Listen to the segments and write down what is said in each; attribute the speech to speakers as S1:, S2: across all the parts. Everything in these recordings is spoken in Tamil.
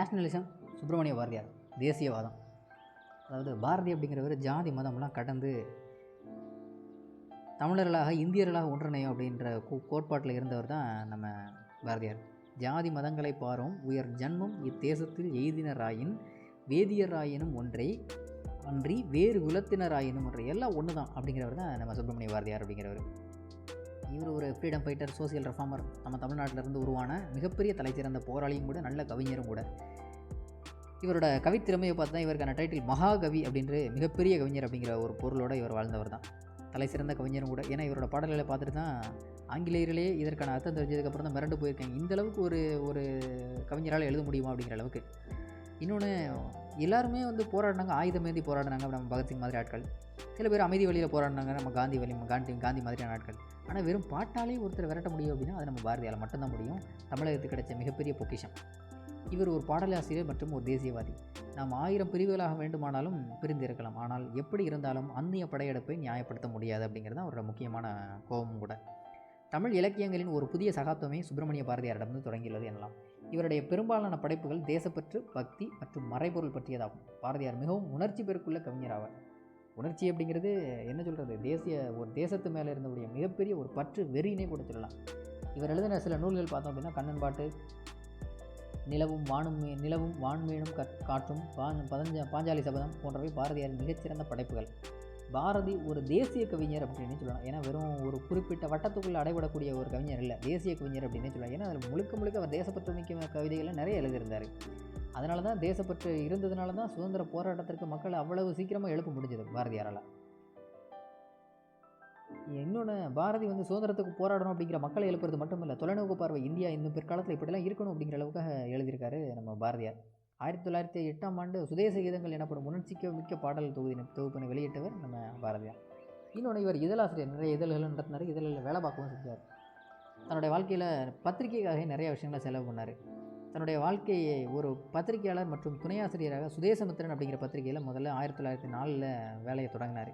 S1: நேஷ்னலிசம் சுப்பிரமணிய பாரதியார், தேசியவாதம். அதாவது பாரதி அப்படிங்கிறவர் ஜாதி மதம்லாம் கடந்து தமிழர்களாக இந்தியர்களாக ஒன்றிணையும் அப்படின்ற கோட்பாட்டில் இருந்தவர் தான் நம்ம பாரதியார். ஜாதி மதங்களை பாரும் உயர் ஜன்மம் இத்தேசத்தில் எய்தினராயின் வேதியராயினும் ஒன்றை அன்றி வேறு குலத்தினராயினும் ஒன்றை, எல்லாம் ஒன்று தான் அப்படிங்கிறவர் தான் நம்ம சுப்பிரமணிய பாரதியார் அப்படிங்கிறவர். இவர் ஒரு ஃப்ரீடம் ஃபைட்டர், சோசியல் ரெஃபார்மர், நம்ம தமிழ்நாட்டிலிருந்து உருவான மிகப்பெரிய தலைச்சிறந்த போராளியும் கூட, நல்ல கவிஞரும் கூட. இவரோட கவித்திறமையை பார்த்தா இவருக்கான டைட்டில் மகாகவி அப்படின்ற மிகப்பெரிய கவிஞர் அப்படிங்கிற ஒரு பொருளோடு இவர் வாழ்ந்தவர் தான், தலை சிறந்த கவிஞரும் கூட. ஏன்னா இவரோட பாடல்களை பார்த்துட்டு தான் ஆங்கிலேயர்களே இதற்கான அர்த்தம் தெரிஞ்சதுக்கப்புறம் தான் மிரண்டு போயிருக்காங்க. இந்தளவுக்கு ஒரு கவிஞரால் எழுத முடியுமா அப்படிங்கிற அளவுக்கு. இன்னொன்று, எல்லாருமே போராடினாங்க, ஆயுதமேந்தி போராடினாங்க, நம்ம பகத்சிங் மாதிரி ஆட்கள். சில பேர் அமைதி வழியில் போராடினாங்க, நம்ம காந்தி மாதிரியான ஆட்கள். ஆனால் வெறும் பாட்டாலே ஒருத்தர் விரட்ட முடியும் அப்படின்னா அது நம்ம பாரதியால் மட்டும்தான் முடியும். தமிழகத்துக்கு கிடைச்ச மிகப்பெரிய பொக்கிஷம். இவர் ஒரு பாடலாசிரியர் மற்றும் ஒரு தேசியவாதி. நாம் 1000 பிரிவுகளாக வேண்டுமானாலும் பிரிந்திருக்கலாம், ஆனால் எப்படி இருந்தாலும் அந்நிய படையெடுப்பை நியாயப்படுத்த முடியாது அப்படிங்கிறது தான் அவரோட முக்கியமான கோபமும் கூட. தமிழ் இலக்கியங்களின் ஒரு புதிய சகாப்தமே சுப்பிரமணிய பாரதியாரிடமிருந்து தொடங்கியுள்ளது எனலாம். இவருடைய பெரும்பாலான படைப்புகள் தேசப்பற்று, பக்தி மற்றும் மறைபொருள் பற்றியதாகும். பாரதியார் மிகவும் உணர்ச்சி பெருக்குள்ள கவிஞர் ஆவார். உணர்ச்சி அப்படிங்கிறது என்ன சொல்கிறது, ஒரு தேசத்து மேலே இருந்தவுடைய மிகப்பெரிய ஒரு பற்று, வெறியினே கூட சொல்லலாம். இவர் எழுதின சில நூல்கள் பார்த்தோம் அப்படின்னா கண்ணன் பாட்டு, நிலவும் வான்மீனும் காற்றும், பாஞ்சாலி சபதம் போன்றவை பாரதியாரின் மிகச்சிறந்த படைப்புகள். பாரதி ஒரு தேசிய கவிஞர் அப்படின்னு சொல்லலாம். ஏன்னா வெறும் ஒரு குறிப்பிட்ட வட்டத்துக்குள்ளே அடைபடக்கூடிய ஒரு கவிஞர் இல்லை, தேசிய கவிஞர் அப்படின்னு சொல்லலாம். ஏன்னா அதில் முழுக்க அவர் தேசப்பற்று மிக்க கவிதைகளை நிறைய எழுதியிருந்தார். அதனால தான் தேசப்பற்று இருந்ததுனால தான் சுதந்திர போராட்டத்திற்கு மக்கள் அவ்வளவு சீக்கிரமாக எழுப்ப முடிஞ்சது பாரதியாரால். இன்னொன்று, பாரதி சுதந்திரத்துக்கு போராடணும் அப்படிங்கிற மக்களை எழுப்புறது மட்டும் இல்லை, தொலைநோக்கு பார்வை, இந்தியா இன்னும் பிற்காலத்தில் இப்படிலாம் இருக்கணும் அப்படிங்கிற அளவுக்காக எழுதியிருக்காரு நம்ம பாரதியார். 1908ஆம் ஆண்டு சுதேச கீதங்கள் எனப்படும் உணர்ச்சிக்க மிக்க பாடல் தொகுப்பினை வெளியிட்டவர் நம்ம பாரதியார். இன்னொன்று, இவர் இதழாசிரியர், நிறைய இதழ்கள் நடத்தினார், இதழில் வேலை பார்க்கவும் செஞ்சார். தன்னுடைய வாழ்க்கையில் பத்திரிகைக்காக நிறைய விஷயங்களை செலவு பண்ணார். தன்னுடைய வாழ்க்கையை ஒரு பத்திரிகையாளர் மற்றும் துணையாசிரியராக சுதேசமித்திரன் அப்படிங்கிற பத்திரிகையில் முதல்ல 1904 வேலையை தொடங்கினார்.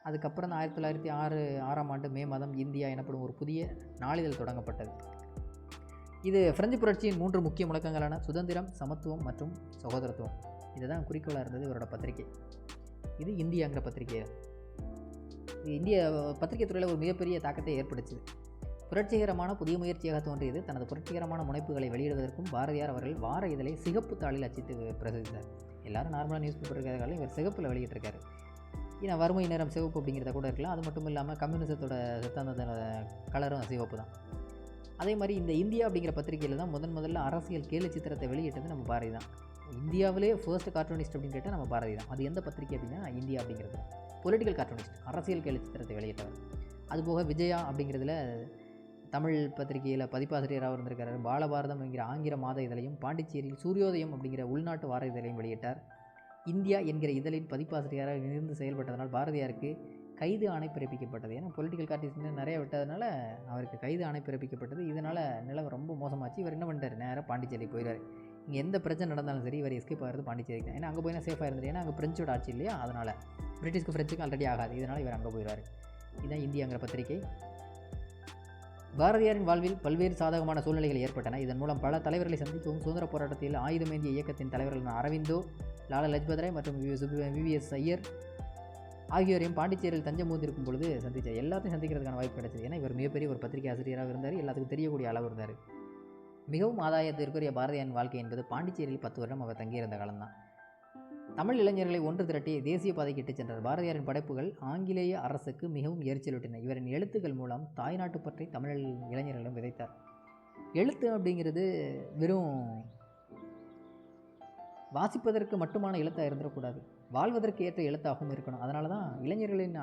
S1: அதுக்கப்புறம் தான் 1906ஆம் ஆண்டு மே மாதம் இந்தியா எனப்படும் ஒரு புதிய நாளிதழ் தொடங்கப்பட்டது. இது பிரெஞ்சு புரட்சியின் 3 முக்கிய முழக்கங்களான சுதந்திரம், சமத்துவம் மற்றும் சகோதரத்துவம், இதுதான் குறிக்கோளாக இருந்தது இவரோட பத்திரிகை. இது இந்தியாங்கிற பத்திரிகை. இந்திய பத்திரிகை துறையில் ஒரு மிகப்பெரிய தாக்கத்தை ஏற்படுத்துது. புரட்சிகரமான புதிய முயற்சியாக தோன்றியது. தனது புரட்சிகரமான முனைப்புகளை வெளியிடுவதற்கும் பாரதியார் அவர்கள் வார இதழை சிகப்பு தாளில் அச்சிட்டு பிரசுரித்தார். எல்லாரும் நார்மலாக நியூஸ் பேப்பர் இருக்கிறதால இவர் சிகப்பில் வெளியிட்டிருக்காரு. ஏன்னா வறுமை நிறம் சிவப்பு அப்படிங்கிறத கூட இருக்கலாம். அது மட்டும் இல்லாமல் கம்யூனிசத்தோட சித்தாந்தத்தோட கலரும் சிவப்பு தான். அதே மாதிரி இந்த இந்தியா அப்படிங்கிற பத்திரிகையில் தான் முதல்ல அரசியல் கேலி சித்திரத்தை வெளியிட்டது நம்ம பாரதி தான். இந்தியாவிலே ஃபர்ஸ்ட் கார்ட்டூனிஸ்ட் அப்படின்னு கேட்டால் நம்ம பாரதி தான். அது எந்த பத்திரிகை அப்படின்னா இந்தியா அப்படிங்கிறது பொலிட்டிக்கல் கார்ட்டூனிஸ்ட், அரசியல் கேலி சித்திரத்தை வெளியிட்டவர். அதுபோக விஜயா அப்படிங்கிறதுல தமிழ் பத்திரிகையில் பதிப்பாசிரியராக இருந்திருக்காரு. பாலபாரதம் என்கிற ஆங்கில மாத இதழையும், பாண்டிச்சேரியில் சூரியோதயம் அப்படிங்கிற உள்நாட்டு வார இதழையும் வெளியிட்டார். இந்தியா என்கிற இதழின் பதிப்பாசிரியராக இருந்து செயல்பட்டதனால் பாரதியாருக்கு கைது ஆணை பிறப்பிக்கப்பட்டது. ஏன்னா பொலிட்டிக்கல் கார்ட்டூனிஸ்ட் நிறைய விட்டதுனால அவருக்கு கைது ஆணை பிறப்பிக்கப்பட்டது. இதனால் நிலம் ரொம்ப மோசமாச்சு. இவர் என்ன பண்ணிட்டார், நேராக பாண்டிச்சேரி போயிடுவார். இங்கே எந்த பிரச்சனை நடந்தாலும் சரி இவர் எஸ்கேப் ஆகிறது பாண்டிச்சேரிக்கு தான். ஏன்னா அங்கே போய் சேஃபாக இருந்தது. ஏன்னா அங்கே பிரெஞ்சோட ஆட்சி இல்லையா, அதனால் பிரிட்டிஷ்க்கு ஃப்ரெஞ்சுக்கு ஆல்ரெடி ஆகாது. இதனால் இவர் அங்கே போயிடுவார். இதுதான் இந்தியாங்கிற பத்திரிகை. பாரதியாரின் வாழ்வில் பல்வேறு சாதகமான சூழ்நிலைகள் ஏற்பட்டன. இதன் மூலம் பல தலைவர்களை சந்திக்கவும் சுதந்திர போராட்டத்தில் ஆயுதமேந்திய இயக்கத்தின் தலைவர்களான அரவிந்தோ, லாலா லஜ்பத் ராய் மற்றும் விவிஎஸ் ஐயர் ஆகியோரையும் பாண்டிச்சேரியில் தஞ்சம் இருக்கும் பொழுது சந்தித்தார். எல்லாத்தையும் சந்திக்கிறதுக்கான வாய்ப்பு கிடைச்சது. ஏன்னா இவர் மிகப்பெரிய ஒரு பத்திரிகை ஆசிரியராக இருந்தார், எல்லாத்துக்கும் தெரியக்கூடிய அளவு இருந்தார். மிகவும் ஆதாயத்திற்குரிய பாரதியாரின் வாழ்க்கை என்பது பாண்டிச்சேரியில் 10 வருடம் அவர் தங்கியிருந்த காலம்தான். தமிழ் இளைஞர்களை ஒன்று திரட்டி தேசிய பாதைக்கு இட்டுச் சென்றார். பாரதியாரின் படைப்புகள் ஆங்கிலேய அரசுக்கு மிகவும் எரிச்சலூட்டின. இவரின் எழுத்துக்கள் மூலம் தாய்நாட்டு பற்றி தமிழ் இளைஞர்களிடம் விதைத்தார். எழுத்து அப்படிங்கிறது வெறும் வாசிப்பதற்கு மட்டுமான எழுத்தாக இருந்துடக்கூடாது, வாழ்வதற்கு ஏற்ற எழுத்தாகவும் இருக்கணும். அதனால தான் இளைஞர்களின்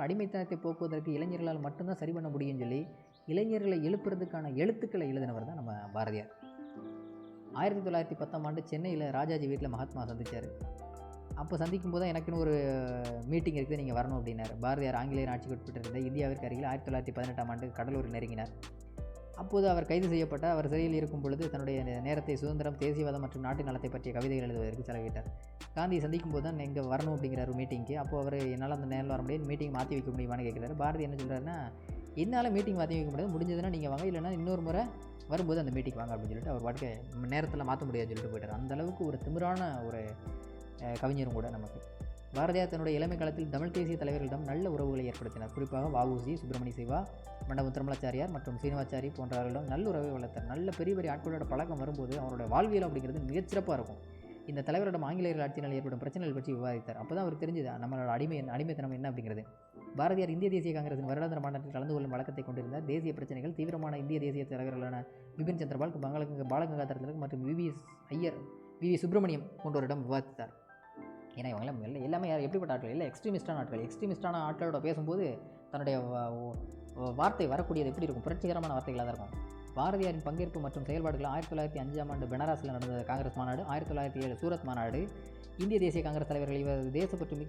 S1: அடிமைத்தனத்தை போக்குவதற்கு இளைஞர்களால் மட்டும்தான் சரி பண்ண முடியும்னு சொல்லி இளைஞர்களை எழுப்புறதுக்கான எழுத்துக்களை எழுதினவர் தான் நம்ம பாரதியார். 1910ஆம் ஆண்டு சென்னையில் ராஜாஜி வீட்டில் மகாத்மா சந்தித்தார். அப்போ சந்திக்கும் போது தான் எனக்குன்னு ஒரு மீட்டிங் இருக்குது, நீங்கள் வரணும் அப்படின்னார். பாரதியார் ஆங்கிலேயர் ஆட்சிக்கு உட்பட்டிருந்த இந்தியாவிற்கு அருகில் 1918ஆம் ஆண்டு கடலூரில் நெருங்கினார். அப்போது அவர் கைது செய்யப்பட்ட அவர் சிறையில் இருக்கும் பொழுது தன்னுடைய நேரத்தை சுதந்திரம், தேசியவாதம் மற்றும் நாட்டு நலத்தை பற்றிய கவிதைகள் எழுதுவதற்கு செலவிட்டார். காந்தியை சந்திக்கும் போது தான் இங்கே வரணும் அப்படிங்கிறார் மீட்டிங்க்கு. அப்போது அவர் என்னால் அந்த நேரில் வர முடியாது, மீட்டிங் மாற்றி வைக்க முடியுமான்னு கேட்குறாரு. பாரதி என்ன சொல்கிறாருன்னா, என்னால் மீட்டிங் மாற்றி வைக்க முடியாது, முடிஞ்சதுன்னா நீங்கள் வாங்க, இல்லைனா இன்னொரு முறை வரும்போது அந்த மீட்டிங் வாங்க அப்படின்னு சொல்லிட்டு அவர் பாட்டுக்கு நேரத்தில் மாற்ற முடியாதுன்னு சொல்லிட்டு போயிட்டார். அந்தளவுக்கு ஒரு திமிரான ஒரு கவிஞரும் கூட நமக்கு. பாரதியார் தன்னுடைய இளமை காலத்தில் தமிழ் தேசிய தலைவர்களிடம் நல்ல உறவுகளை ஏற்படுத்தினார். குறிப்பாக வ.உ.சி., சுப்பிரமணிய சிவா, மண்டபம் திருமலாச்சாரியார் மற்றும் சீனிவாச்சாரி போன்றவர்களிடம் நல்ல உறவை வளர்த்தார். நல்ல பெரிய பெரிய ஆட்களோட பழக்கம் வரும்போது அவரோட வாழ்வியல் அப்படிங்கிறது மிகச்சிறப்பாக இருக்கும். இந்த தலைவரிடம் ஆங்கிலேயர்கள் ஆட்சியினால் ஏற்படும் பிரச்சனைகள் பற்றி விவாதித்தார். அப்போ தான் அவருக்கு தெரிஞ்சது நம்மளோட அடிமைத்தனம் என்ன அப்படிங்கிறது. பாரதியார் இந்திய தேசிய காங்கிரசின் வருடாந்திர மாநாட்டில் கலந்து கொள்ளும் வழக்கத்தை கொண்டிருந்தார். தேசிய பிரச்சனைகள் தீவிரமான இந்திய தேசிய தலைவர்களான பிபின் சந்திரபால், பாலகங்காதர திலக் மற்றும் வி.வி. சுப்பிரமணியம் போன்றவரிடம் விவாதித்தார். ஏன்னா இவங்களாம் எல்லாமே எப்படிப்பட்ட ஆட்கள், இல்லை எக்ஸ்ட்ரீமிஸ்டான ஆட்களோட பேசும்போது தன்னுடைய வார்த்தை வரக்கூடியது எப்படி இருக்கும், புரட்சிகரமான வார்த்தைகளாக தான் இருக்கும். பாரதியாரின் பங்கேற்பு மற்றும் செயல்பாடுகள் 1905 பெனாரஸில் நடந்த காங்கிரஸ் மாநாடு, 1907 சூரத் மாநாடு, இந்திய தேசிய காங்கிரஸ் தலைவர்கள் இவர் தேசப்பற்று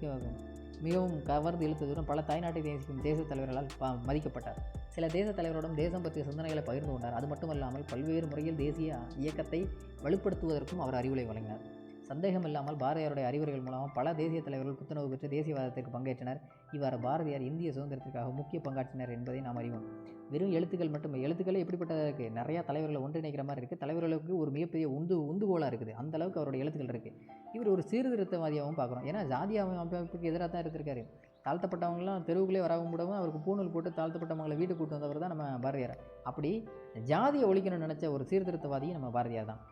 S1: மிகவும் கவர்ந்து இழுத்ததுடன் பல தாய்நாட்டை நேசிக்கும் தேச தலைவர்களால் மதிக்கப்பட்டார். சில தேச தலைவரோடும் தேசம் பற்றிய சிந்தனைகளை பகிர்ந்து கொண்டார். அது மட்டுமல்லாமல் பல்வேறு முறையில் தேசிய இயக்கத்தை வலுப்படுத்துவதற்கும் அவர் அறிவுரை வழங்கினார். சந்தேகம் இல்லாமல் பாரதியாருடைய அறிவுரைகள் மூலமாக பல தேசிய தலைவர்கள் புத்துணர்வு பெற்று தேசியவாதத்திற்கு பங்கேற்றனர். இவ்வாறு பாரதியார் இந்திய சுதந்திரத்திற்காக முக்கிய பங்காற்றினர் என்பதை நாம் அறிவோம். வெறும் எழுத்துக்கள் மட்டுமே, எழுத்துக்களே எப்படிப்பட்டதாக இருக்குது, நிறையா தலைவர்களை ஒன்றிணைக்கிற மாதிரி இருக்குது, தலைவர்களுக்கு ஒரு மிகப்பெரிய உந்துகோலாக இருக்குது, அந்தளவுக்கு அவருடைய எழுத்துக்கள் இருக்குது. இவர் ஒரு சீர்திருத்தவாதியாகவும் பார்க்குறோம். ஏன்னா ஜாதி அமைப்புக்கு எதிராக தான் இருந்திருக்காரு. தாழ்த்தப்பட்டவங்களாம் தெருவுக்குள்ளே வரவும் கூடவும் அவருக்கு பூணூல் போட்டு தாழ்த்தப்பட்டவங்களை வீட்டுக்கு கூட்டு வந்தவர் தான் நம்ம பாரதியார். அப்படி ஜாதியை ஒழிக்கணும்னு நினச்ச ஒரு சீர்திருத்தவாதியும் நம்ம பாரதியார் தான்.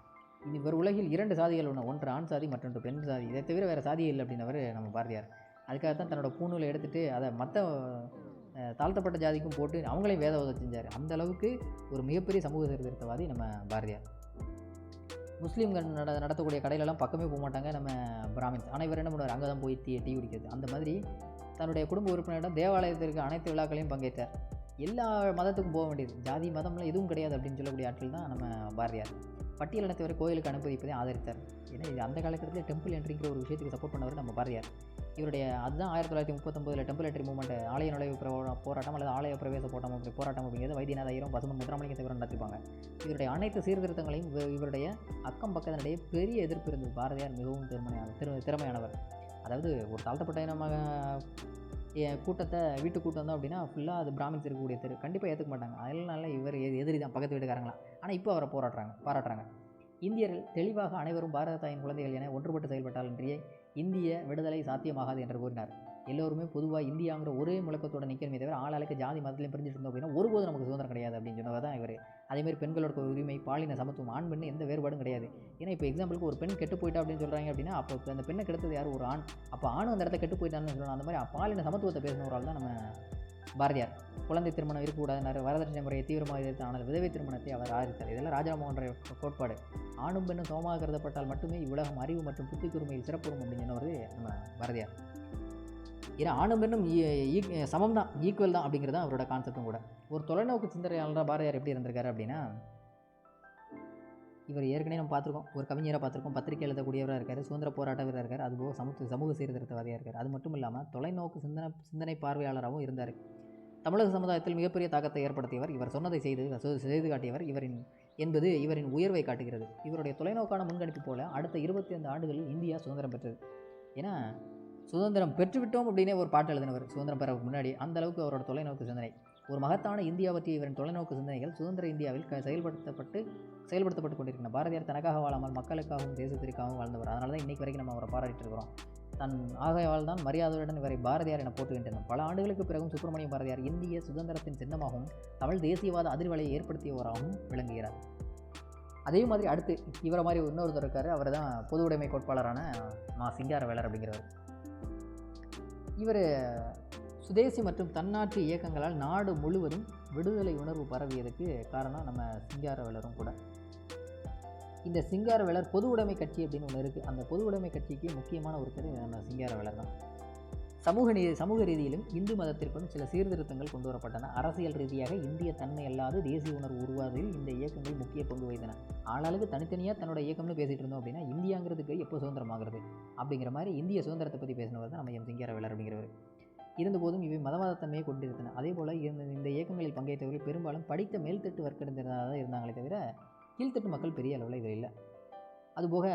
S1: இவர் உலகில் 2 சாதிகள் ஒன்று ஆண் சாதி, மற்றொன்று பெண் சாதி, இதை தவிர வேறு சாதியே இல்லை அப்படின்னவர் நம்ம பாரதியார். அதுக்காகத்தான் தன்னோட பூணூலை எடுத்துகிட்டு அதை மற்ற தாழ்த்தப்பட்ட ஜாதிக்கும் போட்டு அவங்களையும் வேதவாதம் செஞ்சார். அந்தளவுக்கு ஒரு மிகப்பெரிய சமூக சீர்திருத்தவாதி நம்ம பாரதியார். முஸ்லீம்கள் நடத்தக்கூடிய கடையிலலாம் பக்கமே போக மாட்டாங்க நம்ம பிராமின்ஸ். ஆனால் இவர் என்ன பண்ணுவார், அங்கே தான் போய் டீ குடிக்கிறது. அந்த மாதிரி தன்னுடைய குடும்ப உறுப்பினரிடம் தேவாலயத்திற்கு அனைத்து விழாக்களையும் பங்கேற்றார். எல்லா மதத்துக்கும் போக வேண்டியது, ஜாதி மதம்லாம் எதுவும் கிடையாது அப்படின்னு சொல்லக்கூடிய ஆட்கள் தான் நம்ம பாரதியார். பட்டியலினத்தவரை கோயிலுக்கு அனுமதிப்பதை ஆதரித்தார். ஏன்னா இது அந்த காலகட்டத்தில் டெம்பிள் என்ட்ரிங்கிற ஒரு விஷயத்துக்கு சப்போர்ட் பண்ணவர் நம்ம பாரதியார். இவருடைய அதுதான் 1939 டெம்பிள் என்ட்ரி மூவ்மெண்ட், ஆலய நுழைவு போராட்டம் அல்லது ஆலய பிரவேச போராட்டம் அப்படிங்கிறது வைத்தியநாத ஐயரும் பசுமன் முத்துராமலிங்க தேவரும் நடத்திருப்பாங்க. இவருடைய அனைத்து சீர்திருத்தங்களையும் இவருடைய அக்கம் பக்கத்தினிடையே பெரிய எதிர்ப்பு இருந்தது. பாரதியார் மிகவும் திறமையானவர். அதாவது ஒரு தாழ்த்தப்பட்ட இனமாக கூட்டத்தை வீட்டுக்கு கூட்டு வந்தோம் அப்படின்னா ஃபுல்லாக அது பிராமின்ஸ் இருக்கக்கூடிய தெரு, கண்டிப்பாக ஏற்றுக்க மாட்டாங்க. அதனால இவர் எதிரி தான், பக்கத்து வீட்டுக்காரங்களாம். ஆனால் இப்போ அவரை பாராட்டுறாங்க. இந்தியர்கள் தெளிவாக அனைவரும் பாரத தாயின் குழந்தைகள் என ஒன்றுபட்டு செயல்பட்டால் இன்றைய இந்திய விடுதலை சாத்தியமாகாது என்று கூறினார். எல்லோருமே பொதுவாக இந்தியாங்கிற ஒரே முழக்கத்தோடு நிற்கணுமே தவிர ஆளாளுக்கு ஜாதி மதத்திலையும் பிரிஞ்சுட்டு இருந்தோம் அப்படின்னா ஒருபோது நமக்கு சுதந்திரம் கிடையாது அப்படின்னு சொன்னவர் தான் இவர். அதேமாதிரி பெண்களோட உரிமை, பாலின சமத்துவம், ஆண் பெண் எந்த வேறுபாடும் கிடையாது. ஏன்னா இப்போ எக்ஸாம்பிளுக்கு ஒரு பெண் கெட்டு போயிட்டா அப்படின்னு சொல்கிறாங்க அப்படின்னா அப்போ அந்த பெண்ணை கெடுத்தது யார், ஒரு ஆண். அப்போ ஆணும் அந்த இடத்த கெட்டு போயிட்டான்னு சொல்லணும். அந்த மாதிரி பாலின சமத்துவத்தை பேசின ஒரு ஆள் தான் நம்ம பாரதியார். குழந்தை திருமணம் இருக்கக்கூடாதுனாரு, வரதட்சணை முறையை தீவிரமாக எதிர்த்து, ஆனால் விதவை திருமணத்தை அவர் ஆதரித்தார். இதெல்லாம் ராஜாமோகன் கோட்பாடு. ஆணும் பெண்ணும் சமமாக கருதப்பட்டால் மட்டுமே இவ்வுலகம் அறிவு மற்றும் புத்திக்குரிமையில் சிறப்புறும் அப்படின்னு சொன்னவர் நம்ம பாரதியார். ஏன்னா ஆணும் பெண்ணும் சமம் தான், ஈக்குவல் தான் அப்படிங்கிறது தான் அவரோட கான்செப்டும் கூட. ஒரு தொலைநோக்கு சிந்தனையாளராக பாரதியார் எப்படி இருந்திருக்காரு அப்படின்னா, இவர் ஏற்கனவே நம்ம பார்த்துருக்கோம், ஒரு கவிஞராக பார்த்துருக்கோம், பத்திரிகை எழுதக்கூடியவராக இருக்கார், சுதந்திர போராட்ட வீரராக இருக்கார், அதுபோக சமூக சீர்திருத்தவாதியாக இருக்கார். அது மட்டும் இல்லாமல் தொலைநோக்கு சிந்தனை பார்வையாளராகவும் இருந்தார். தமிழக சமுதாயத்தில் மிகப்பெரிய தாக்கத்தை ஏற்படுத்தியவர். இவர் சொன்னதை செய்து காட்டியவர் இவரின் உயர்வை காட்டுகிறது. இவருடைய தொலைநோக்கான முன்கணிப்பு போல அடுத்த 25 ஆண்டுகளில் இந்தியா சுதந்திரம் பெற்றது. ஏன்னா சுதந்திரம் பெற்றுவிட்டோம் அப்படின்னே ஒரு பாட்டு எழுதினவர் சுதந்திரம் பெற முன்னாடி. அந்த அளவுக்கு அவரோட தொலைநோக்கு சிந்தனை. ஒரு மகத்தான இந்தியா பற்றிய இவரின் தொலைநோக்கு சிந்தனைகள் சுதந்திர இந்தியாவில் செயல்படுத்தப்பட்டு கொண்டிருக்கின்றன. பாரதியார் தனக்காக வாழாமல் மக்களுக்காகவும் தேசத்திற்காகவும் வாழ்ந்தவர். அதனால தான் இன்றைக்கு வரைக்கும் நம்ம அவரை பாராட்டிட்டு இருக்கிறோம். தன் ஆகையால் தான் மரியாதையுடன் இவரை பாரதியார் என போட்டுகின்றனர். பல ஆண்டுகளுக்கு பிறகும் சுப்பிரமணியம் பாரதியார் இந்திய சுதந்திரத்தின் சின்னமாகவும் தமிழ் தேசியவாத அதிர்வலையை ஏற்படுத்தியவராகவும் விளங்குகிறார். அதே மாதிரி அடுத்து இவரை மாதிரி இன்னொருத்தர் இருக்கார். அவர் தான் பொது உடைமை கோட்பாளரான சிங்காரவேலர் அப்படிங்கிறவர். இவர் சுதேசி மற்றும் தன்னாட்சி இயக்கங்களால் நாடு முழுவதும் விடுதலை உணர்வு பரவியதுக்கு காரணம் நம்ம சிங்காரவேலரும் கூட. இந்த சிங்காரவேலர் பொது உடைமை கட்சி அப்படின்னு ஒன்று இருக்குது. அந்த பொது உடைமை கட்சிக்கு முக்கியமான ஒருத்தர் நம்ம சிங்காரவேலர் தான். சமூக ரீதியிலும் இந்து மதத்திற்கும் சில சீர்திருத்தங்கள் கொண்டு வரப்பட்டன. அரசியல் ரீதியாக இந்திய தன்மை அல்லாது தேசிய உணர்வு உருவாவதில் இந்த இயக்கங்கள் முக்கிய பங்கு வகித்தன. ஆளாளுக்கு தனித்தனியாக தன்னோட இயக்கம்னு பேசிகிட்டு இருந்தோம் அப்படின்னா இந்தியாங்கிறதுக்கு எப்போ சுதந்திரமாகிறது அப்படிங்கிற மாதிரி இந்திய சுதந்திரத்தை பற்றி பேசினவர் தான் நம்ம சிங்காரவேலர் அப்படிங்கிறவர். இருந்தபோதும் இவை மதவாதத்தன்மையை கொண்டிருந்தன. அதே போல் இந்த இயக்கங்களில் பங்கேற்றவர்கள் பெரும்பாலும் படித்த மேல்தட்டு வர்க்கத்தினராக தான் இருந்தாங்களே தவிர கீழ்த்தட்டு மக்கள் பெரிய அளவில் இதில் இல்லை. அதுபோக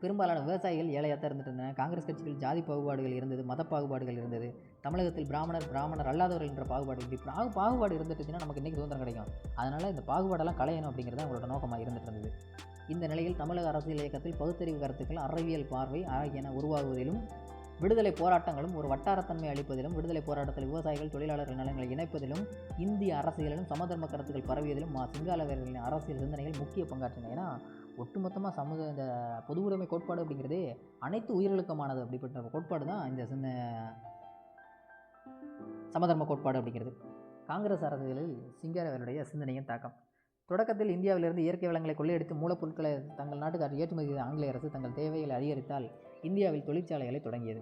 S1: பெரும்பாலான விவசாயிகள் ஏழையாக தான் இருந்துட்டு இருந்தாங்க. காங்கிரஸ் கட்சிகள் ஜாதி பாகுபாடுகள் இருந்தது, மத பாகுபாடுகள் இருந்தது. தமிழகத்தில் பிராமணர் அல்லாதவர்கள் என்ற பாகுபாடு இப்படி பாகுபாடு இருந்துட்டுச்சுன்னா நமக்கு இன்றைக்கி சுதந்திரம் கிடைக்கும். அதனால் இந்த பாகுபாடெல்லாம் களையணும் அப்படிங்கிறது அவங்களோட நோக்கமாக இருந்துட்டு இருந்தது. இந்த நிலையில் தமிழக அரசியல் இயக்கத்தில் பகுத்தறிவு கருத்துக்கள், அறவியல் பார்வை ஆகியன உருவாகுவதிலும், விடுதலை போராட்டங்களும் ஒரு வட்டாரத்தன்மை அளிப்பதிலும், விடுதலை போராட்டத்தில் விவசாயிகள் தொழிலாளர்கள் நலன்களை இணைப்பதிலும், இந்திய அரசியலிலும் சமதர்ம கருத்துக்கள் பரவியதிலும் சிங்காரவேலர்களின் அரசியல் சிந்தனைகள் முக்கிய பங்காற்றின. ஏன்னா ஒட்டுமொத்தமாக இந்த பொது உடைமை கோட்பாடு அப்படிங்கிறதே அனைத்து உயிர்களுக்குமானது. அப்படிப்பட்ட கோட்பாடு தான் இந்த சமதர்ம கோட்பாடு அப்படிங்கிறது. காங்கிரஸ் அரசியலில் சிங்காரவேலருடைய சிந்தனையின் தாக்கம். தொடக்கத்தில் இந்தியாவிலிருந்து இயற்கை வளங்களை கொள்ளையடித்து மூலப்பொருட்களை தங்கள் நாட்டுக்கு ஏற்றுமதி செய்த ஆங்கிலேய அரசு தங்கள் தேவைகளை அதிகரித்தால் இந்தியாவில் தொழிற்சாலைகளை தொடங்கியது.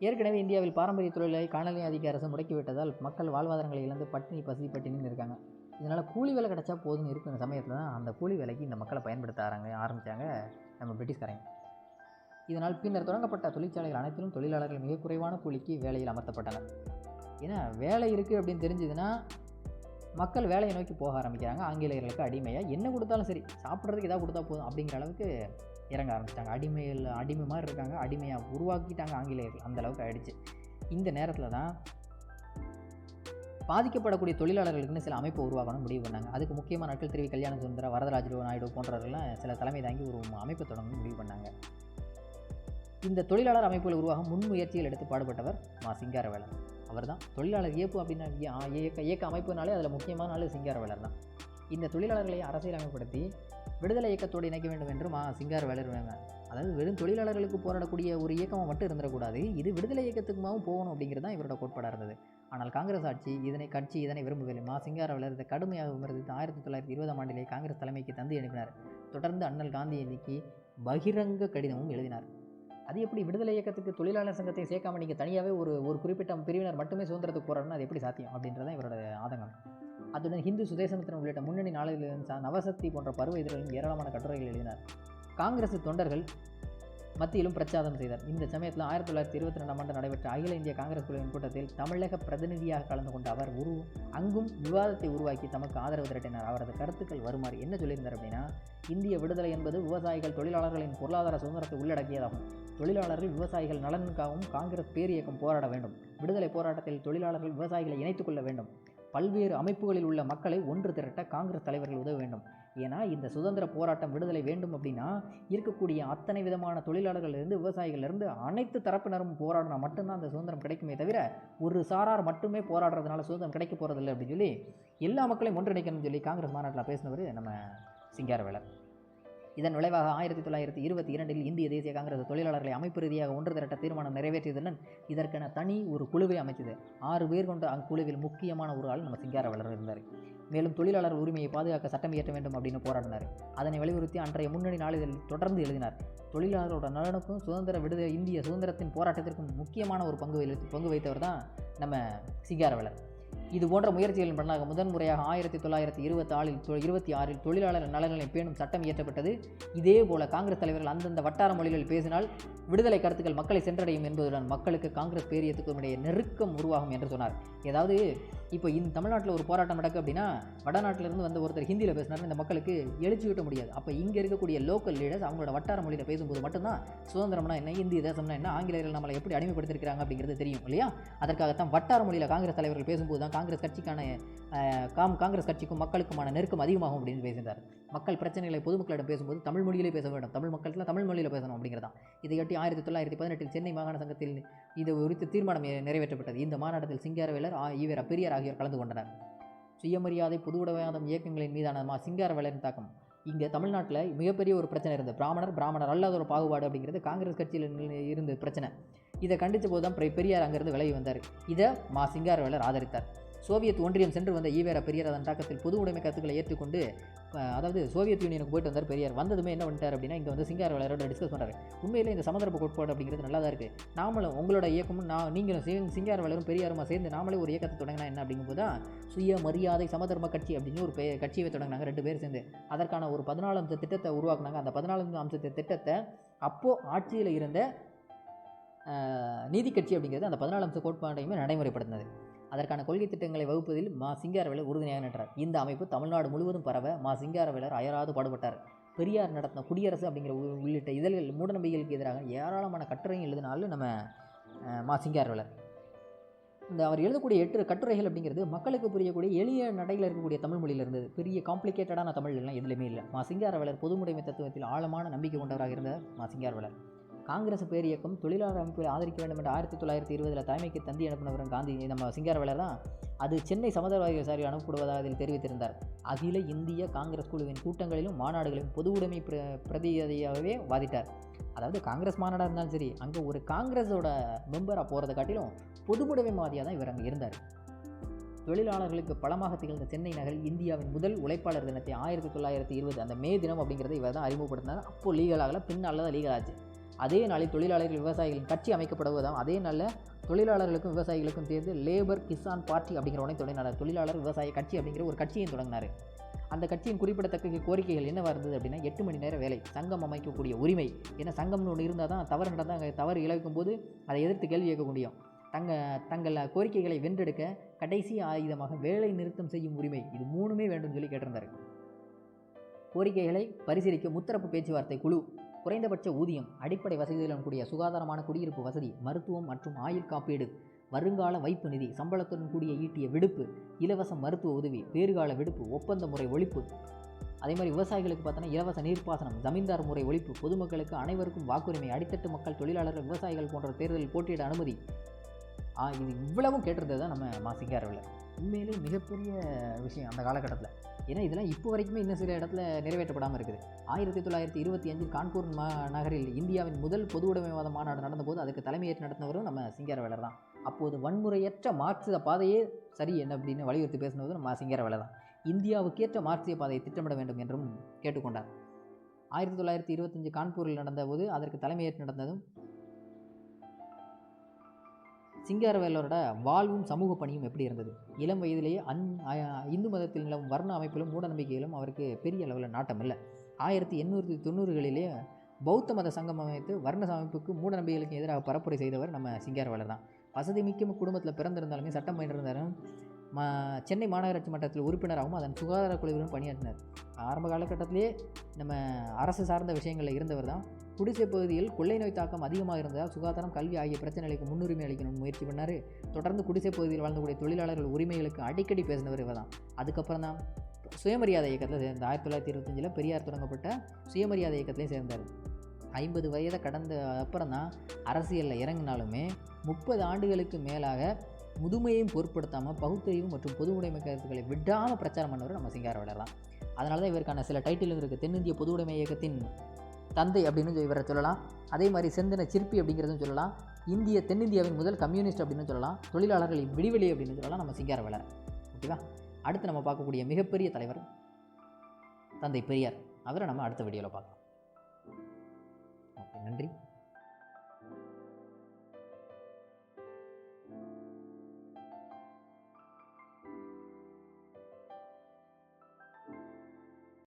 S1: ஏற்கனவே இந்தியாவில் பாரம்பரிய தொழிலை காலனி ஆதிக்க அரசு முடக்கிவிட்டதால் மக்கள் வாழ்வாதாரங்களை இழந்து பட்டினின்னு இருக்காங்க. இதனால் கூலி வேலை கிடச்சா போதும்னு இருக்கிற சமயத்தில் தான் அந்த கூலி வேலைக்கு இந்த மக்களை பயன்படுத்த ஆரம்பித்தாங்க நம்ம பிரிட்டிஷ்காரங்க. இதனால் பின்னர் தொடங்கப்பட்ட தொழிற்சாலைகள் அனைத்திலும் தொழிலாளர்கள் மிக குறைவான கூலிக்கு வேலையில் அமர்த்தப்பட்டனர். ஏன்னா வேலை இருக்குது அப்படின்னு தெரிஞ்சதுன்னா மக்கள் வேலையை நோக்கி போக ஆரம்பிக்கிறாங்க. ஆங்கிலேயர்களுக்கு அடிமையாக என்ன கொடுத்தாலும் சரி, சாப்பிட்றதுக்கு எதாவது கொடுத்தா போதும் அப்படிங்கிற அளவுக்கு இறங்க ஆரம்பிச்சிட்டாங்க. அடிமை மாதிரி இருக்காங்க, அடிமையாக உருவாக்கிட்டாங்க ஆங்கிலேயர்கள், அந்த அளவுக்கு ஆயிடுச்சு. இந்த நேரத்தில் தான் பாதிக்கப்படக்கூடிய தொழிலாளர்களுக்குன்னு சில அமைப்பை உருவாக்கணும் முடிவு பண்ணாங்க. அதுக்கு முக்கியமான நாட்கள் திருவி கல்யாண சுந்தரம், வரதராஜ நாயுடு போன்றவர்கள்லாம் சில தலைமை தாங்கி ஒரு அமைப்பை தொடங்கணும் முடிவு பண்ணாங்க. இந்த தொழிலாளர் அமைப்புகள் உருவாக முன்முயற்சிகள் எடுத்து பாடுபட்டவர் சிங்காரவேலர். அவர் தான் தொழிலாளர் இயப்பு அப்படின்னா இயக்க அமைப்புனாலே அதில் முக்கியமான ஆள் சிங்காரவேலர் தான். இந்த தொழிலாளர்களை அரசியலமைப்படுத்தி விடுதலை இயக்கத்தோடு இணைக்க வேண்டும் என்று சிங்காரவேலர் வேங்க. அதாவது வெறும் தொழிலாளர்களுக்கு போராடக்கூடிய ஒரு இயக்கமாக மட்டும் இருந்துடக்கூடாது, இது விடுதலை இயக்கத்துக்குமாவும் போகணும் அப்படிங்கிறது தான் இவரோட கோட்பாடாக இருந்தது. ஆனால் காங்கிரஸ் ஆட்சி இதனை விரும்பவில்லை. சிங்காரவேலர் இதை கடுமையாக விமர்சித்து 1920ஆம் ஆண்டிலே காங்கிரஸ் தலைமைக்கு தந்தி அனுப்பினார். தொடர்ந்து அண்ணல் காந்தியடிக்கு பகிரங்க கடிதமும் எழுதினார். அது எப்படி விடுதலை இயக்கத்துக்கு தொழிலாளர் சங்கத்தை சேர்க்காமல் நீங்கள் தனியாகவே ஒரு குறிப்பிட்ட பிரிவினர் மட்டுமே சுதந்திரத்துக்கு போராடணும், அது எப்படி சாத்தியம் அப்படின்றதான் இவரோட ஆதங்கம். அதுடன் ஹிந்து சுதேசமித்திரன் உள்ளிட்ட முன்னணி நாளிதழ்களின் நவசக்தி போன்ற பருவ இதழ்களின் ஏராளமான கட்டுரைகள் எழுதினார். காங்கிரஸ் தொண்டர்கள் மத்தியிலும் பிரச்சாரம் செய்தார். இந்த சமயத்தில் 1922ஆம் ஆண்டு நடைபெற்ற அகில இந்திய காங்கிரஸ் குழுவின் கூட்டத்தில் தமிழக பிரதிநிதியாக கலந்து கொண்ட அவர் அங்கும் விவாதத்தை உருவாக்கி தமக்கு ஆதரவு திரட்டினார். அவரது கருத்துக்கள் வருமாறு என்ன சொல்லியிருந்தார் அப்படின்னா, இந்திய விடுதலை என்பது விவசாயிகள் தொழிலாளர்களின் பொருளாதார சுதந்திரத்தை உள்ளடக்கியதாகும். தொழிலாளர்கள் விவசாயிகள் நலனுக்காகவும் காங்கிரஸ் பேரியக்கம் போராட வேண்டும். விடுதலை போராட்டத்தில் தொழிலாளர்கள் விவசாயிகளை இணைத்துக் கொள்ள வேண்டும். பல்வேறு அமைப்புகளில் உள்ள மக்களை ஒன்று திரட்ட காங்கிரஸ் தலைவர்கள் உதவ வேண்டும். ஏன்னா இந்த சுதந்திர போராட்டம் விடுதலை வேண்டும் அப்படின்னா இருக்கக்கூடிய அத்தனை விதமான தொழிலாளர்களிலிருந்து விவசாயிகளிலிருந்து அனைத்து தரப்பினரும் போராடினா மட்டும்தான் அந்த சுதந்திரம் கிடைக்குமே தவிர ஒரு சாரார் மட்டுமே போராடுறதுனால சுதந்திரம் கிடைக்க போகிறதில்லை அப்படின்னு சொல்லி எல்லா மக்களையும் ஒன்றிணைக்கணும்னு சொல்லி காங்கிரஸ் மாநாட்டில் பேசினவர் நம்ம சிங்காரவேலர். இதன் விளைவாக 1922இல் இந்திய தேசிய காங்கிரஸ் தொழிலாளர்களை அமைப்பு ரீதியாக ஒன்று திரட்ட தீர்மானம் நிறைவேற்றியதுடன் இதற்கென தனி ஒரு குழுவை அமைத்தது. 6 பேர் கொண்ட அக்குழுவில் முக்கியமான ஒரு ஆள் நம்ம சிங்காரவேலர் இருந்தார். மேலும் தொழிலாளர் உரிமையை பாதுகாக்க சட்டம் இயற்ற வேண்டும் அப்படின்னு போராடினார். அதனை வலியுறுத்தி அன்றைய முன்னணி நாளிதழில் தொடர்ந்து எழுதினார். தொழிலாளரோட நலனுக்கும் இந்திய சுதந்திரத்தின் போராட்டத்திற்கும் முக்கியமான ஒரு பங்கு வைத்தவர் தான் நம்ம சிங்காரவேலர். இது போன்ற முயற்சிகளின் பலனாக முதன்முறையாக 1926இல் தொழிலாளர் நலன்களை பேணும் சட்டம் இயற்றப்பட்டது. இதே போல காங்கிரஸ் தலைவர்கள் அந்தந்த வட்டார மொழிகளில் பேசினால் விடுதலை கருத்துக்கள் மக்களை சென்றடையும் என்பதுடன் மக்களுக்கு காங்கிரஸ் பேரியத்துக்கும் இடையே நெருக்கம் உருவாகும் என்று சொன்னார். ஏதாவது இப்போ இந்த தமிழ்நாட்டில் ஒரு போராட்டம் நடக்கு அப்படின்னா வடநாட்டிலிருந்து வந்த ஒருத்தர் ஹிந்தியில் பேசினார், இந்த மக்களுக்கு எழுச்சி விட்ட முடியாது. அப்போ இங்கே இருக்கக்கூடிய லோக்கல் லீடர்ஸ் அவங்களோட வட்டார மொழியில் பேசும்போது மட்டும்தான் சுதந்திரம்னா என்ன, இந்திய தேசம்னா என்ன, ஆங்கிலேயர்கள் நம்மளை எப்படி அடிமைப்படுத்திருக்கிறாங்க அப்படிங்கிறது தெரியும் இல்லையா? அதற்காகத்தான் வட்டார மொழியில் காங்கிரஸ் தலைவர்கள் பேசும்போது தான் காங்கிரஸ் கட்சிக்கும் மக்களுக்குமான நெருக்கம் அதிகமாகும் அப்படின்னு பேசினார். மக்கள் பிரச்சனைகளை பொதுமக்களிடம் பேசும்போது தமிழ் மொழியிலே பேச வேண்டும், தமிழ் மக்கள்கிட்ட தமிழ் மொழியில் பேசணும் அப்படிங்கிறதான். இதையொட்டி 1918 சென்னை மாகாண சங்கத்தில் இது குறித்து தீர்மானம் நிறைவேற்றப்பட்டது. இந்த மாநாட்டத்தில் சிங்காரவேலர், ஈவேரா பெரியார் ஆகியோர் கலந்து கொண்டனர். சுயமரியாதை பொதுவுடைமைவாதம் இயக்கங்களின் மீதான சிங்காரவேலரின் தாக்கம். இங்கே தமிழ்நாட்டில் மிகப்பெரிய ஒரு பிரச்சனை இருந்தது. பிராமணர் அல்லாத ஒரு பாகுபாடு அப்படிங்கிறது காங்கிரஸ் கட்சியில் இருந்த பிரச்சனை. இதை கண்டித்த போது தான் பெரியார் அங்கிருந்து விலகி வந்தார். இதை சிங்காரவேலர் ஆதரித்தார். சோவியத் ஒன்றியம் சென்று வந்த ஈவேரா பெரியார் அதன் தாக்கத்தில் பொது உடைமை கருத்துக்களை ஏற்றுக்கொண்டு அதாவது சோவியத் யூனியனுக்கு போயிட்டு வந்தார் பெரியார். வந்ததுமே என்ன பண்ணிட்டார் அப்படின்னா இங்கே வந்து சிங்காரவேலரோட டிஸ்கஸ் பண்ணுறாரு. உண்மையில் இந்த சமதர்ப்ப கோட்பாடு அப்படிங்கிறது நல்லா தான் இருக்குது, நாமளும் உங்களோட இயக்கமும் நீங்களும் சிங்காரவேலரும் பெரியாருமா சேர்ந்து நாமளே ஒரு இயக்கத்தை தொடங்கினா என்ன அப்படிங்கும்போது தான் சுயமரியாதை சமதர்ம கட்சி அப்படின்னு ஒரு கட்சியை தொடங்கினாங்க 2 பேர் சேர்ந்து. அதற்கான ஒரு 14 அம்ச திட்டத்தை உருவாக்குனாங்க. அந்த 14 அம்ச திட்டத்தை அப்போது ஆட்சியில் இருந்த நீதி கட்சி அப்படிங்கிறது அந்த 14 அம்ச கோட்பாட்டையுமே நடைமுறைப்படுத்தினது. அதற்கான கொள்கை திட்டங்களை வகுப்பதில் சிங்காரவேலர் உறுதுணையாக நின்றார். இந்த அமைப்பு தமிழ்நாடு முழுவதும் பரவ சிங்காரவேலர் அயராது பாடுபட்டார். பெரியார் நடத்தின குடியரசு அப்படிங்கிற உள்ளிட்ட இதழ்கள் மூடநம்பிக்கைகளுக்கு எதிராக ஏராளமான கட்டுரையும் எழுதினாலும் நம்ம சிங்காரவேலர். இந்த அவர் எழுதக்கூடிய 8 கட்டுரைகள் அப்படிங்கிறது மக்களுக்கு புரியக்கூடிய எளிய நடையில் இருக்கக்கூடிய தமிழ் மொழியில் இருந்தது. பெரிய காம்ப்ளிகேட்டடான தமிழ் எல்லாம் எதுலையுமே இல்லை. மா. சிங்காரவேலர் பொதுமுடைமை தத்துவத்தில் ஆழமான நம்பிக்கை கொண்டவராக இருந்தார் மா. சிங்காரவேலர். காங்கிரஸ் பேரியக்கம் தொழிலாளர் அமைப்புகளை ஆதரிக்க வேண்டும் என்று 1920 தலைமைக்கு தந்தி அனுப்பினவர் காந்தி நம்ம சிங்காரவேலர் தான். அது சென்னை சமதவாதிகள் சார்பில் அனுப்பப்படுவதாக அதில் தெரிவித்திருந்தார். அகில இந்திய காங்கிரஸ் குழுவின் கூட்டங்களிலும் மாநாடுகளிலும் பொது உடைமை பிரதிநிதியாகவே வாதிட்டார். அதாவது காங்கிரஸ் மாநாடாக இருந்தாலும் சரி, அங்கே ஒரு காங்கிரஸோட மெம்பராக போகிறத காட்டிலும் பொதுவுடைமைவாதியாக தான் இவர் அங்கே இருந்தார். தொழிலாளர்களுக்கு பலமாக திகழ்ந்த சென்னை நகரில் இந்தியாவின் முதல் உழைப்பாளர் தினத்தை 1920 அந்த மே தினம் அப்படிங்கிறத இவர் தான் அறிமுகப்படுத்தினார். அப்போது லீகலாகல, பின்னால் தான் லீகல் ஆச்சு. அதே நாளில் தொழிலாளர்கள் விவசாயிகளின் கட்சி அமைக்கப்படுவதாகவும் அதே நாளில் தொழிலாளர்களுக்கும் விவசாயிகளுக்கும் சேர்ந்து லேபர் கிசான் பார்ட்டி அப்படிங்கிற ஒன்றை தொடங்கினார். தொழிலாளர் விவசாய கட்சி அப்படிங்கிற ஒரு கட்சியை தொடங்கினார். அந்த கட்சியின் குறிப்பிடத்தக்க கோரிக்கைகள் என்னவாக இருந்தது அப்படின்னா 8 மணி நேர வேலை, சங்கம் அமைக்கக்கூடிய உரிமை. ஏன்னா சங்கம்னு ஒன்று இருந்தால் தான் தவறு நடந்தால் அங்கே தவறு இழைக்கும் போது அதை எதிர்த்து கேள்வி கேட்க முடியும். தங்கள் கோரிக்கைகளை வென்றெடுக்க கடைசி ஆயுதமாக வேலை நிறுத்தம் செய்யும் உரிமை, இது 3மே வேண்டும் சொல்லி கேட்டிருந்தார். கோரிக்கைகளை பரிசீலிக்க முத்தரப்பு பேச்சுவார்த்தை குழு, குறைந்தபட்ச ஊதியம், அடிப்படை வசதிகளுடன் கூடிய சுகாதாரமான குடியிருப்பு வசதி, மருத்துவம் மற்றும் ஆயுள் காப்பீடு, வருங்கால வைப்பு நிதி, சம்பளத்துடன் கூடிய ஈட்டிய விடுப்பு, இலவச மருத்துவ உதவி, பேறுகால விடுப்பு, ஒப்பந்த முறை ஒழிப்பு, அதே மாதிரி விவசாயிகளுக்கு பார்த்தோன்னா இலவச நீர்ப்பாசனம், ஜமீன்தார் முறை ஒழிப்பு, பொதுமக்களுக்கு அனைவருக்கும் வாக்குரிமை, அடித்தட்டு மக்கள், தொழிலாளர்கள், விவசாயிகள் போன்ற தேர்தலில் போட்டியிட அனுமதி. இது இவ்வளவும் கேட்டிருந்தது தான் நம்ம மா. சிங்காரவேலர். உண்மையிலே மிகப்பெரிய விஷயம் அந்த காலகட்டத்தில். ஏன்னா இதெல்லாம் இப்போ வரைக்குமே இன்னும் சில இடத்துல நிறைவேற்றப்படாமல் இருக்குது. 1925 கான்பூர் நகரில் இந்தியாவின் முதல் பொது உடைமைவாத மாநாடு நடந்தபோது அதுக்கு தலைமையேற்று நடத்தினவரும் நம்ம சிங்காரவேலர் தான். அப்போது வன்முறையற்ற மார்க்சிய பாதையே சரி என்ன அப்படின்னு வலியுறுத்தி பேசினது நம்ம சிங்காரவேலர் தான். இந்தியாவுக்கேற்ற மார்க்சிய பாதையை திட்டமிட வேண்டும் என்றும் கேட்டுக்கொண்டார். 1925 கான்பூரில் நடந்தபோது அதற்கு தலைமையேற்று நடந்ததும் சிங்காரவேலரோட வாழ்வும் சமூக பணியும் எப்படி இருந்தது? இளம் வயதிலேயே இந்து மதத்தில் நிலவும் வர்ண அமைப்பிலும் மூட நம்பிக்கையிலும் அவருக்கு பெரிய அளவில் நாட்டம் இல்லை. 1890களிலே பௌத்த மத சங்கம் அமைத்து வர்ண அமைப்புக்கு மூட நம்பிக்கைகளுக்கு எதிராக பரப்புரை செய்தவர் நம்ம சிங்காரவேலர் தான். வசதி மிக்க குடும்பத்தில் பிறந்திருந்தாலுமே சட்டம் பயின்றிருந்தாலும் சென்னை மாநகராட்சி மன்றத்தில் உறுப்பினராகவும் அதன் சுகாதார குழுவிலும் பணியாற்றினார். ஆரம்ப காலகட்டத்திலே நம்ம அரசு சார்ந்த விஷயங்களில் இருந்தவர் தான். குடிசை பகுதியில் கொள்ளை நோய் தாக்கம் அதிகமாக இருந்ததால் சுகாதாரம், கல்வி ஆகிய பிரச்சனைகளுக்கு முன்னுரிமை அளிக்கணும்னு முயற்சி பண்ணார். தொடர்ந்து குடிசை பகுதியில் வாழ்ந்தக்கூடிய தொழிலாளர்கள் உரிமைகளுக்கு அடிக்கடி பேசினவர் இவர் தான். அதுக்கப்புறம் தான் சுயமரியாதை இயக்கத்தில் சேர்ந்தார். 1925 பெரியார் தொடங்கப்பட்ட சுயமரியாதை இயக்கத்திலையும் சேர்ந்தார். 50 வயதை கடந்த அப்புறம் தான் அரசியலில் இறங்கினாலுமே 30 ஆண்டுகளுக்கு மேலாக முதுமையையும் பொருட்படுத்தாமல் பகுத்தறிவு மற்றும் பொது உடைமை கருத்துக்களை விடாமல் பிரச்சாரம் பண்ணவர் நம்ம சிங்காரவேலர் தான். அதனால தான் இவருக்கான சில டைட்டிலும் இருக்குது. தென்னிந்திய பொது உடைமை இயக்கத்தின் தந்தை அப்படின்னு இவரை சொல்லலாம். அதே மாதிரி செந்தன சிற்பி அப்படிங்கிறதும் சொல்லலாம். தென்னிந்தியாவின் முதல் கம்யூனிஸ்ட் அப்படின்னு சொல்லலாம். தொழிலாளர்களின் விடிவெளி அப்படின்னு சொல்லலாம் நம்ம சிங்காரவேலர். ஓகேவா? அடுத்து நம்ம பார்க்கக்கூடிய மிகப்பெரிய தலைவர் தந்தை பெரியார். அவரை நம்ம அடுத்த வீடியோவில் பார்க்கலாம். ஓகே, நன்றி.